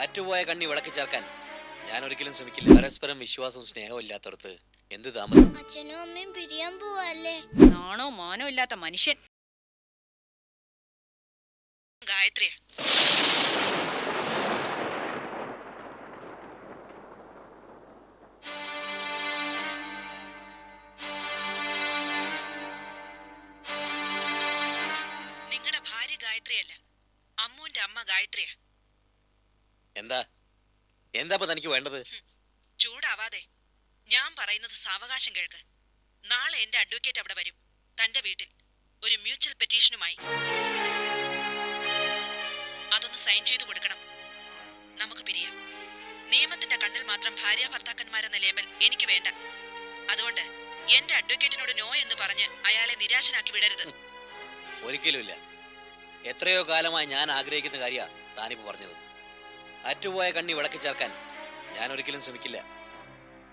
അറ്റുപോയ കണ്ണി വിളക്കി ചേർക്കാൻ ഞാൻ ഒരിക്കലും ശ്രമിക്കില്ല. പരസ്പരം വിശ്വാസവും സ്നേഹവും ഇല്ലാത്തടത്ത് എന്ത് താമസം? അച്ഛനും അമ്മയും പിരിയാൻ പോവല്ലേ? നാണോ മാനോ ഇല്ലാത്ത മനുഷ്യൻ. ഗായത്രിയ നിങ്ങളുടെ ഭാര്യ ഗായത്രിയല്ല, അമ്മുവിന്റെ അമ്മ ഗായത്രിയ. എന്താ എന്താ തനിക്ക് വേണ്ടത്? ചൂടാവാതെ ഞാൻ പറയുന്നത് സാവകാശം കേൾക്ക്. നാളെ എന്റെ അഡ്വക്കേറ്റ് അവിടെ വരും, തന്റെ വീട്ടിൽ ഒരു മ്യൂച്വൽ പെറ്റീഷനുമായി. അതൊന്ന് സൈൻ ചെയ്തു കൊടുക്കണം. നമുക്ക് പിരിയാം. നിയമത്തിന്റെ കണ്ണിൽ മാത്രം ഭാര്യ ഭർത്താക്കന്മാരെന്ന ലേബൽ എനിക്ക് വേണ്ട. അതുകൊണ്ട് എന്റെ അഡ്വക്കേറ്റിനോട് നോ എന്ന് പറഞ്ഞ് അയാളെ നിരാശനാക്കി വിടരുത്. ഒരിക്കലുമില്ല. എത്രയോ കാലമായി ഞാൻ ആഗ്രഹിക്കുന്ന കാര്യ താനിപ്പോ പറഞ്ഞത്. അറ്റുപോയ കണ്ണി വിളക്കി ചേർക്കാൻ ഞാൻ ഒരിക്കലും ശ്രമിക്കില്ല.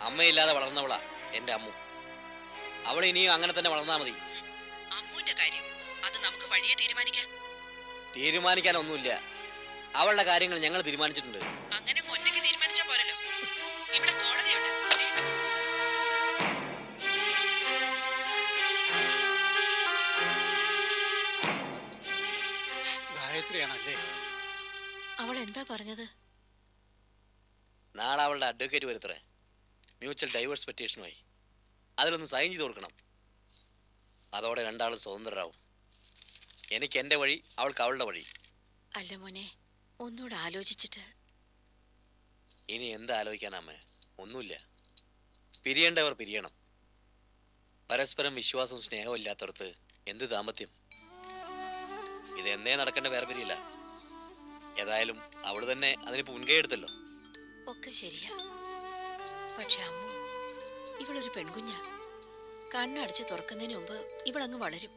അമ്മയില്ലാതെ വളർന്നവളാ എന്റെ അമ്മു. അവൾ ഇനിയും അങ്ങനെ തന്നെ വളർന്നാ മതി. അമ്മുവിന്റെ കാര്യം അത് നമുക്ക് വഴിയെ തീരുമാനിക്കാം. തീരുമാനിക്കാനൊന്നുമില്ല. അവളുടെ കാര്യങ്ങൾ ഞങ്ങൾ തീരുമാനിച്ചിട്ടുണ്ട്. അങ്ങനെ ഒറ്റയ്ക്ക് തീരുമാനിച്ചാ പോരല്ലോ, ഇവിടെ കോടതിയുണ്ട്. ഗായത്രിയാണല്ലേ? അവൾ എന്താ പറഞ്ഞത്? നാളെ അവളുടെ അഡ്വക്കേറ്റ് വരുത്രേ, മ്യൂച്വൽ ഡൈവേഴ്സ് പെറ്റീഷനുമായി. അതിലൊന്ന് സൈൻ ചെയ്ത് കൊടുക്കണം. അതോടെ രണ്ടാളും സ്വതന്ത്രരാവും. എനിക്ക് എൻ്റെ വഴി, അവൾക്ക് അവളുടെ വഴി. അല്ല മോനെ, ഒന്നുകൂടെ ആലോചിച്ചിട്ട്. ഇനി എന്താ ആലോചിക്കാനമ്മേ? ഒന്നുമില്ല. പിരിയേണ്ടവർ പിരിയണം. പരസ്പരം വിശ്വാസവും സ്നേഹവും ഇല്ലാത്തടത്ത് എന്ത് ദാമ്പത്യം? ഇത് എന്നേ നടക്കേണ്ട വേർപിരിയില്ല. ഏതായാലും അവൾ തന്നെ അതിനിപ്പോ മുൻകൈ എടുത്തല്ലോ. ഒക്കെ ശരിയാ. പക്ഷെ അമ്മു, ഇവളൊരു പെൺകുഞ്ഞാ. കണ്ണടച്ച് തുറക്കുന്നതിന് മുമ്പ് ഇവളങ്ങ് വളരും.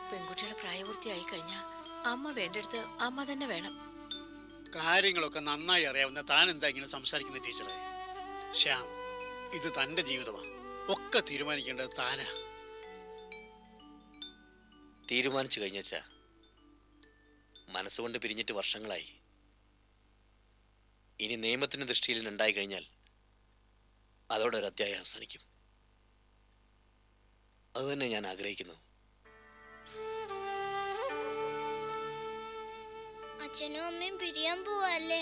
പെൺകുട്ടികളെ പ്രായപൂർത്തിയായി കഴിഞ്ഞാൽ അമ്മ വേണ്ടെടുത്ത് അമ്മ തന്നെ വേണം. കാര്യങ്ങളൊക്കെ നന്നായി അറിയാവുന്ന താൻ എന്താ ഇങ്ങനെ സംസാരിക്കുന്ന ടീച്ചറെ? ശ്യാം, ഇത് തന്റെ ജീവിതമാണ്. ഒക്കെ തീരുമാനിക്കേണ്ടത് താനാ. തീരുമാനിച്ചു കഴിഞ്ഞാ മനസ്സുകൊണ്ട് പിരിഞ്ഞിട്ട് വർഷങ്ങളായി. ഇനി നിയമത്തിന്റെ ദൃഷ്ടിയിൽ ഉണ്ടായി കഴിഞ്ഞാൽ അതോടെ ഒരു അധ്യായം അവസാനിക്കും. അതുതന്നെ ഞാൻ ആഗ്രഹിക്കുന്നു. അച്ഛനും അമ്മയും പിരിയാൻ പോവല്ലേ?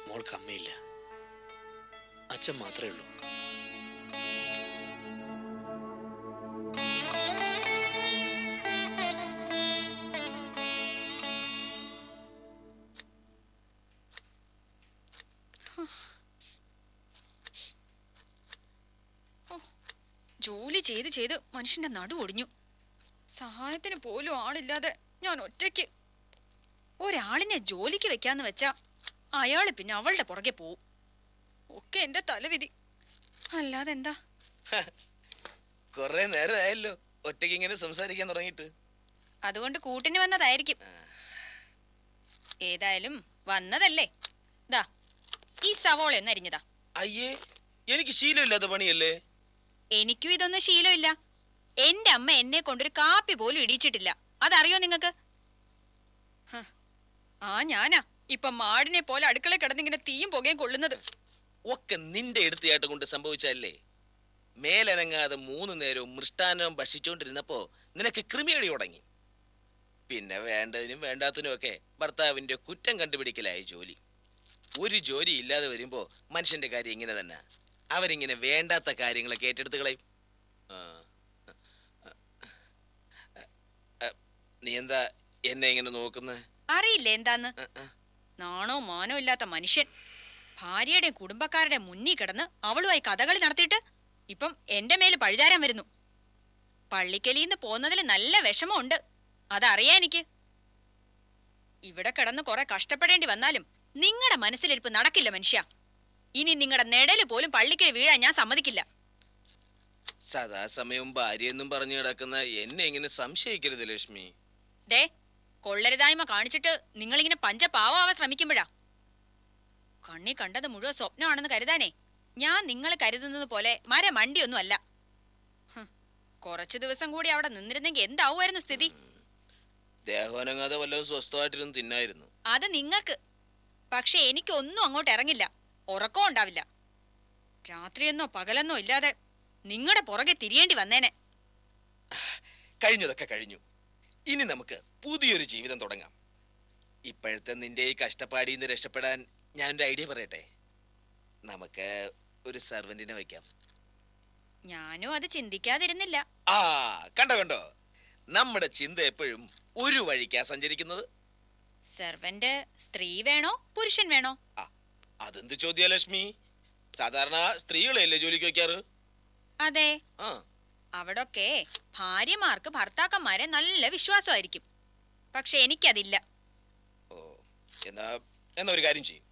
മോൾക്ക് അമ്മയില്ല, അച്ഛൻ മാത്രമേ ഉള്ളൂ. ജോലി ചെയ്ത് ചെയ്ത് മനുഷ്യന്റെ നടു ഒടിഞ്ഞു. സഹായത്തിന് പോലും ആളില്ലാതെ ഞാൻ ഒറ്റയ്ക്ക്. ഒരാളിനെ ജോലിക്ക് വെക്കാന്ന് വെച്ചാ അയാള് പിന്നെ അവളുടെ പുറകെ പോവും. ഒക്കെ എന്റെ തലവിധി, അല്ലാതെ എന്താ? കൊറേ നേരമായല്ലോ ഒറ്റയ്ക്ക് ഇങ്ങനെ സംസാരിക്കാൻ തുടങ്ങിയിട്ട്. അതുകൊണ്ട് കൂട്ടിന് വന്നതായിരിക്കും. ഏതായാലും വന്നതല്ലേ. ദാ ഈ സവോള ഒന്ന് അരിഞ്ഞതാ. അയ്യേ, എനിക്ക് ശീലമില്ലാത്ത പണിയല്ലേ. എനിക്കും ഇതൊന്നും ശീലമില്ല. എന്റെ അമ്മ എന്നെ കൊണ്ടൊരു കാപ്പി പോലും ഇടിച്ചിട്ടില്ല. അതറിയോ നിങ്ങക്ക്? ആ ഞാനാ ഇപ്പൊ മാടിനെ പോലെ അടുക്കള കിടന്നിങ്ങനെ തീയും പുകയും കൊള്ളുന്നത്. ഒക്കെ നിന്റെ എടുത്തിയായിട്ട് കൊണ്ട് സംഭവിച്ചല്ലേ. മേലനങ്ങാതെ 3 നേരവും മൃഷ്ടാന്നവും ഭക്ഷിച്ചുകൊണ്ടിരുന്നപ്പോ നിനക്ക് കൃമിയടി തുടങ്ങി. പിന്നെ വേണ്ടതിനും വേണ്ടാത്തതിനും ഒക്കെ ഭർത്താവിന്റെ കുറ്റം കണ്ടുപിടിക്കലായി ജോലി. ഒരു ജോലി ഇല്ലാതെ വരുമ്പോ മനുഷ്യന്റെ കാര്യം ഇങ്ങനെ തന്നെ. അവരിങ്ങനെ വേണ്ടാത്ത കാര്യങ്ങളൊക്കെ ഏറ്റെടുത്ത് കളയും. നീ എന്താ എന്നെ ഇങ്ങനെ നോക്കുന്നത്? അറിയില്ലേ എന്താന്ന്? നാണോ മാനോ ഇല്ലാത്ത മനുഷ്യൻ. ഭാര്യയുടെയും കുടുംബക്കാരുടെ മുന്നിൽ കിടന്ന് അവളുമായി കഥകളി നടത്തിയിട്ട് ഇപ്പം എന്റെ മേല് പഴിചാരാൻ വരുന്നു. പള്ളിക്കലിന്ന് പോന്നതിൽ നല്ല വിഷമമുണ്ട്, അതറിയാ എനിക്ക്. ഇവിടെ കിടന്ന് കുറെ കഷ്ടപ്പെടേണ്ടി വന്നാലും നിങ്ങളുടെ മനസ്സിലിരിപ്പ് നടക്കില്ല മനുഷ്യ. ഇനി നിങ്ങളുടെ നെടല് പോലും പള്ളിക്കൽ വീഴാൻ ഞാൻ സമ്മതിക്കില്ല. സദാസമയവും ഭാര്യയെന്നും പറഞ്ഞു കിടക്കുന്ന എന്നെ ഇങ്ങനെ സംശയിക്കരുത് ലക്ഷ്മി. ദേ, കൊള്ളരുതായ്മ കാണിച്ചിട്ട് നിങ്ങളിങ്ങനെ പഞ്ചപാവാവാൻ ശ്രമിക്കുമ്പോഴാ. കണ്ണി കണ്ടത് മുഴുവൻ സ്വപ്നമാണെന്ന് കരുതാനേ ഞാൻ നിങ്ങൾ കരുതുന്നത് പോലെ മരമണ്ടിയൊന്നും അല്ല. കുറച്ചു ദിവസം കൂടി അവിടെ നിന്നിരുന്നെങ്കിൽ എന്താവുമായിരുന്നു സ്ഥിതി? ദേഹവനങ്ങാതെ വല്ലതും സ്വസ്ഥമായിട്ടിരുന്ന് തിന്നായിരുന്നു. അത് നിങ്ങക്ക്. പക്ഷെ എനിക്കൊന്നും അങ്ങോട്ട് ഇറങ്ങില്ല, ഉറക്കവും ഉണ്ടാവില്ല. രാത്രിയെന്നോ പകലെന്നോ ഇല്ലാതെ നിങ്ങളുടെ പുറകെ തിരിയേണ്ടി വന്നേനെ. കഴിഞ്ഞതൊക്കെ കഴിഞ്ഞു. ഇനി നമുക്ക് പുതിയൊരു ജീവിതം തുടങ്ങാം. ഇപ്പോഴത്തെ നിന്റെ ഈ കഷ്ടപ്പാടിയിൽ നിന്ന് രക്ഷപ്പെടാൻ ഞാനൊരു ഐഡിയ പറയട്ടെ. നമുക്ക് ഒരു സെർവന്റിനെ വയ്ക്കാം. ഞാനും അത് ചിന്തിക്കാതിരുന്നില്ല. ആ കണ്ടോ കണ്ടോ, നമ്മുടെ ചിന്ത എപ്പോഴും ഒരു വഴിക്കാ സഞ്ചരിക്കുന്നത്. സെർവന്റ് സ്ത്രീ വേണോ പുരുഷൻ വേണോ? ആ അതെന്ത് ചോദ്യാ ലക്ഷ്മി? സാധാരണ സ്ത്രീകളെയല്ലേ ജോലിക്ക് വയ്ക്കാറ്? അതെ, ആ അവിടൊക്കെ ഭാര്യമാർക്ക് ഭർത്താക്കന്മാരെ നല്ല വിശ്വാസമായിരിക്കും. പക്ഷെ എനിക്കതില്ല. ഓ എന്നാ എന്നാ ഒരു കാര്യം ചെയ്യും,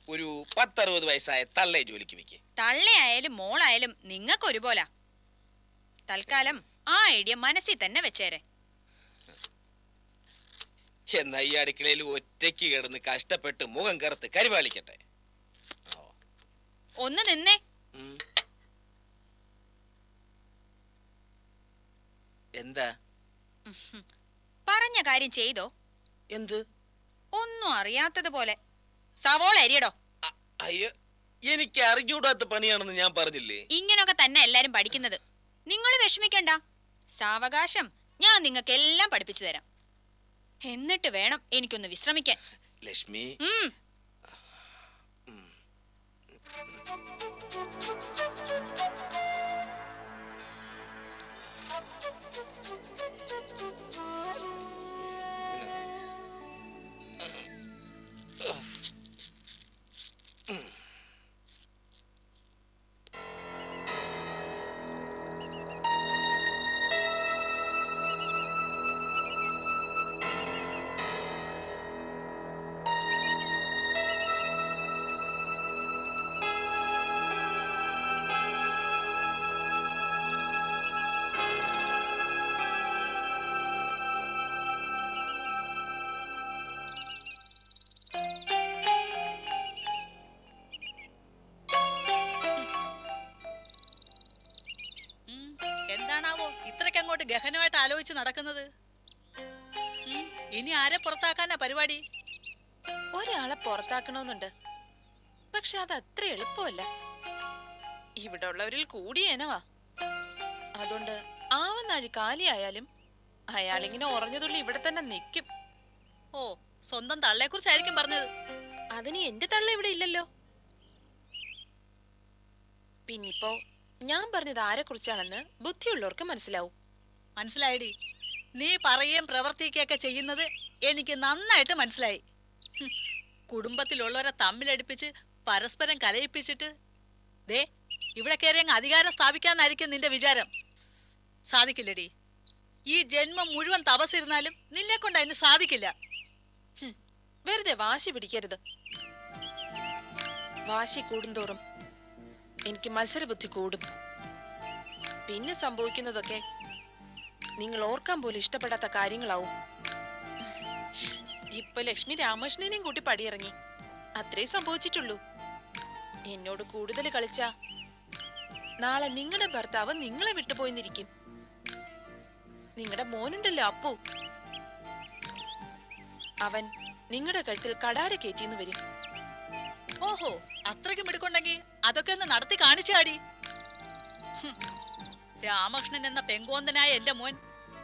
ഒരു 10-60 വയസ്സായ തള്ളയെ ജോലിക്ക് വെക്ക്. തള്ളയായാലും മോളായാലും നിങ്ങൾക്കൊരുപോലാ. തൽക്കാലം ആ ഐഡിയ മനസ്സിൽ തന്നെ വെച്ചേരെ. എന്നാ ഈ അടുക്കളയിൽ ഒറ്റയ്ക്ക് കിടന്ന് കഷ്ടപ്പെട്ട് മുഖം കറുത്ത് കരിവാളിക്കട്ടെ. ഒന്ന് നിന്നേ. ഉം. എന്താ? പറഞ്ഞ കാര്യം ചെയ്തോ? എന്ത്? ഒന്നും അറിയാത്തതുപോലെ. സവോള അരിയടോ. അയ്യോ, എനിക്ക് അറിഞ്ഞൂടാത്ത പണിയാണെന്ന് ഞാൻ പറഞ്ഞില്ലേ? ഇങ്ങനൊക്കെ തന്നെ എല്ലാരും പഠിക്കുന്നത്. നിങ്ങൾ വിഷമിക്കണ്ട, സാവകാശം ഞാൻ നിങ്ങൾക്ക് എല്ലാം പഠിപ്പിച്ചു തരാം. എന്നിട്ട് വേണം എനിക്കൊന്ന് വിശ്രമിക്കാൻ. ലക്ഷ്മി, എന്താണാവോ ഇത്രയ്ക്ക് അങ്ങോട്ട് ഗഹനമായിട്ട് ആലോചിച്ച് നടക്കുന്നത്? ഇനി ആരെ പുറത്താക്കാനാ പരിപാടി? ഒരാളെ പുറത്താക്കണമെന്നുണ്ട്, പക്ഷെ അത് അത്ര എളുപ്പമല്ല. ഇവിടെ ഉള്ളവരിൽ കൂടിയേനവാ. അതുകൊണ്ട് ആവുന്നാഴി കാലിയായാലും അയാളിങ്ങനെ ഉറഞ്ഞതുള്ളി ഇവിടെ തന്നെ നിൽക്കും. ഓ, സ്വന്തം തള്ളയെ കുറിച്ചായിരിക്കും പറഞ്ഞത്. അതിന് എന്റെ തള്ള ഇവിടെ ഇല്ലല്ലോ. പിന്നിപ്പോ ഞാൻ പറഞ്ഞത് ആരെ കുറിച്ചാണെന്ന് ബുദ്ധിയുള്ളവർക്ക് മനസ്സിലാവും. മനസ്സിലായിടി, നീ പറയുകയും പ്രവർത്തിക്കുകയൊക്കെ ചെയ്യുന്നത് എനിക്ക് നന്നായിട്ട് മനസ്സിലായി. കുടുംബത്തിലുള്ളവരെ തമ്മിലടിപ്പിച്ച് പരസ്പരം കലയിപ്പിച്ചിട്ട് ദേ ഇവിടെ കയറി അങ്ങ് അധികാരം സ്ഥാപിക്കാന്നായിരിക്കും നിന്റെ വിചാരം. സാധിക്കില്ലടി. ഈ ജന്മം മുഴുവൻ തപസ്സിരുന്നാലും നിന്നെ കൊണ്ട് അതിന് സാധിക്കില്ല. വെറുതെ വാശി പിടിക്കരുത്. വാശി കൂടുന്തോറും എനിക്ക് മത്സരബുദ്ധി കൂടും. പിന്നെ സംഭവിക്കുന്നതൊക്കെ നിങ്ങൾ ഓർക്കാൻ പോലും ഇഷ്ടപ്പെടാത്ത കാര്യങ്ങളാവും. ഇപ്പൊ ലക്ഷ്മി രാമകൃഷ്ണനെയും കൂട്ടി പടിയിറങ്ങി, അത്രേ സംഭവിച്ചിട്ടുള്ളൂ. എന്നോട് കൂടുതൽ കളിച്ച നാളെ നിങ്ങളുടെ ഭർത്താവ് നിങ്ങളെ വിട്ടുപോയിന്നിരിക്കും. നിങ്ങളുടെ മോനുണ്ടല്ലോ അപ്പു, അവൻ നിങ്ങളുടെ കഴുത്തിൽ കടാര കയറ്റിന്ന് വരും. ഓഹോ, അത്രയ്ക്കും എടുക്കുണ്ടെങ്കിൽ അതൊക്കെ ഒന്ന് നടത്തി കാണിച്ചാടി. രാമകൃഷ്ണൻ എന്ന പെങ്കോന്തനായ എന്റെ മോൻ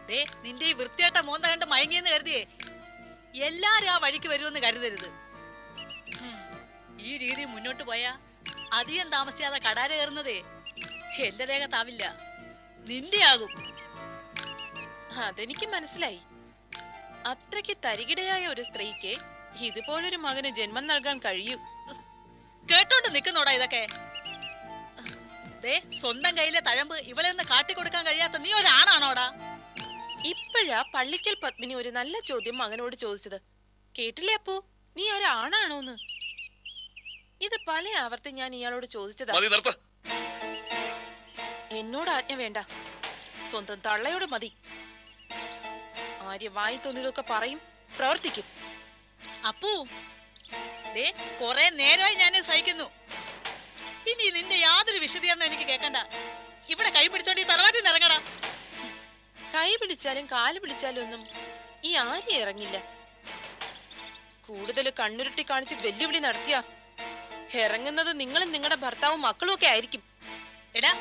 ദേ നിന്റെ ഈ വൃത്തിയായിട്ട മോന്ത കണ്ട് മയങ്ങിയെന്ന് കരുതിയേ എല്ലാരും ആ വഴിക്ക് വരുമെന്ന് കരുതരുത്. ഈ രീതി മുന്നോട്ട് പോയാ അധികം താമസിയാതെ കടാര കയറുന്നതേ എന്റെ ദേഹത്താവില്ല, നിന്റെ ആകും. അതെനിക്ക് മനസ്സിലായി. അത്രയ്ക്ക് തരികിടയായ ഒരു സ്ത്രീക്ക് ഇതുപോലൊരു മകന് ജന്മം നൽകാൻ കഴിയൂ. കേട്ടോണ്ട് നിൽക്കുന്നോടാ ഇതൊക്കെ? ദേ സ്വന്തം കയ്യിലെ തഴമ്പ് ഇവളെ ഒന്ന് കാട്ടിക്കൊടുക്കാൻ കഴിയാത്ത നീ ഒരാണാണോടാ? ഇപ്പോഴാ പള്ളിക്കൽ പത്മിനി ഒരു നല്ല ചോദ്യം മകനോട് ചോദിച്ചത്. കേട്ടില്ലേ അപ്പു, നീ ഒരാണാണോന്ന്? ഇത് പല ആവർത്തി ഞാൻ ഇയാളോട് ചോദിച്ചതാ. എന്നോട് ആജ്ഞ വേണ്ട, സ്വന്തം തള്ളയോട് മതി. ആര്യ വായി തോന്നിയതൊക്കെ പറയും, പ്രവർത്തിക്കും. അപ്പു ദേ കൊറേ നേരമായി ഞാൻ സഹിക്കുന്നു. ഇനി നിന്റെ യാതൊരു വിശദീകരണം എനിക്ക് കേൾക്കണ്ട. ഇവിടെ കൈ പിടിച്ചോണ്ട് ഈ തറവാട്ടിൽ നിന്ന് ഇറങ്ങടാ. കൈ പിടിച്ചാലും കാല് പിടിച്ചാലും ഒന്നും ഈ ആര്യ ഇറങ്ങില്ല. കൂടുതൽ കണ്ണുരുട്ടി കാണിച്ച് വെല്ലുവിളി നടത്തിയ ഇറങ്ങുന്നത് നിങ്ങളും നിങ്ങളുടെ ഭർത്താവും മക്കളും ഒക്കെ ആയിരിക്കും. എടാ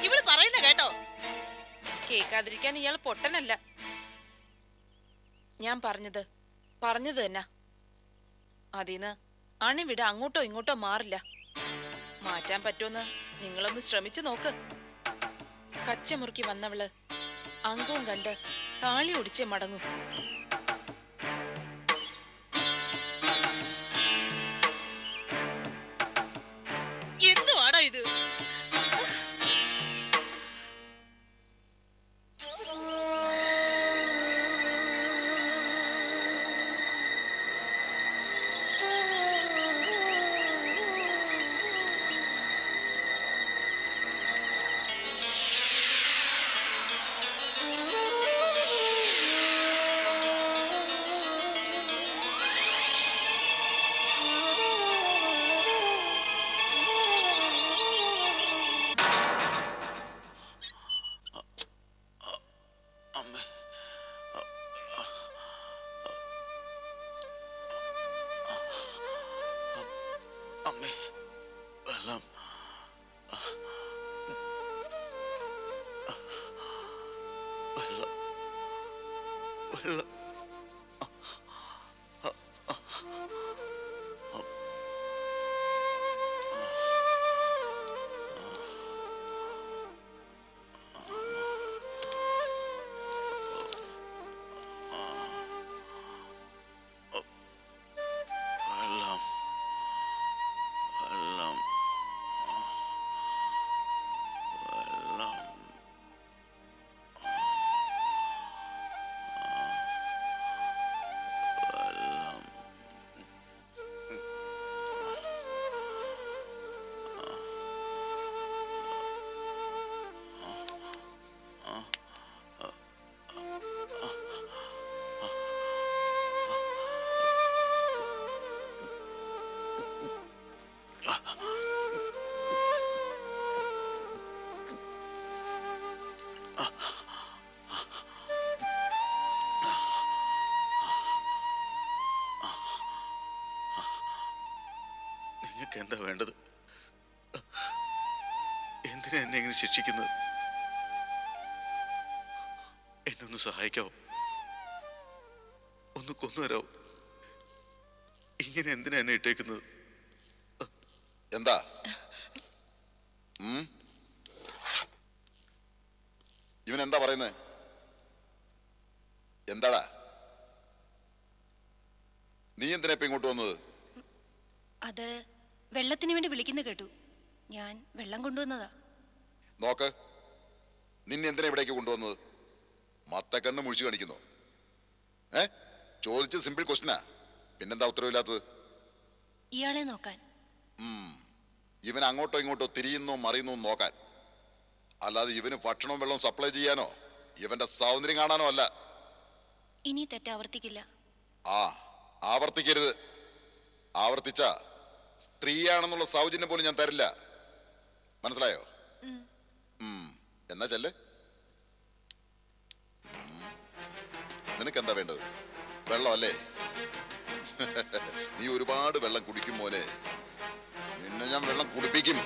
ഇവള് പറയുന്ന കേട്ടോ. കേൾക്കാതിരിക്കാൻ ഇയാൾ പൊട്ടനല്ല. ഞാൻ പറഞ്ഞത് തന്നെ. അതിന്ന് അണിവിട അങ്ങോട്ടോ ഇങ്ങോട്ടോ മാറില്ല. മാറ്റാൻ പറ്റുമെന്ന് നിങ്ങളൊന്ന് ശ്രമിച്ചു നോക്ക്. കച്ചമുറുക്കി വന്നവള് അങ്കവും കണ്ട് താളി ഒടിച്ചേ മടങ്ങൂ. എന്തുവാടാ ഇത്? അമ്മേ, വെള്ളം. വെള്ളം. വെള്ളം. വെള്ളം. വെള്ളം. വെള്ളം. വെള്ളം. നിങ്ങൾക്ക് എന്താ വേണ്ടത്? എന്തിനാ എന്നെ ഇങ്ങനെ ശിക്ഷിക്കുന്നത്? എന്നൊന്ന് സഹായിക്കാവോ? ഒന്ന് കൊന്നുതരാവോ? ഇങ്ങനെ എന്തിനാ എന്നെ ഇട്ടേക്കുന്നത്? എന്താ ഇവൻ എന്താ പറയുന്നത്? എന്താടാ നീ എന്തിനാ ഇപ്പൊ ഇങ്ങോട്ട് വന്നത്? അത് വെള്ളത്തിന് വേണ്ടി വിളിക്കുന്ന കേട്ടു. ഞാൻ വെള്ളം കൊണ്ടുവന്നതാ. നോക്ക്, നിന്നെ എന്തിനാ ഇവിടേക്ക് കൊണ്ടുവന്നത്? മത്തക്കണ്ണ് മുഴിച്ചു കാണിക്കുന്നു. ചോദിച്ച സിമ്പിൾ ക്വസ്റ്റ്യനാ, പിന്നെന്താ ഉത്തരവില്ലാത്തത്? ഇയാളെ നോക്കാൻ. ഇവൻ അങ്ങോട്ടോ ഇങ്ങോട്ടോ തിരിയുന്നോ മറിയുന്നോ നോക്കാൻ, അല്ലാതെ ഇവന് ഭക്ഷണവും വെള്ളവും സപ്ലൈ ചെയ്യാനോ ഇവന്റെ സൗന്ദര്യം കാണാനോ അല്ല. ഇനി തെറ്റ് ആവർത്തിക്കില്ല. ആവർത്തിക്കരുത്. ആവർത്തിച്ച സ്ത്രീയാണെന്നുള്ള സൗജന്യം പോലും ഞാൻ തരില്ല. മനസ്സിലായോ? എന്നാ ചെല്ല്. നിനക്കെന്താ വേണ്ടത്? വെള്ളം അല്ലേ? നീ ഒരുപാട് വെള്ളം കുടിക്കും മോനെ. നിന്നെ ഞാൻ വെള്ളം കുടിപ്പിക്കും.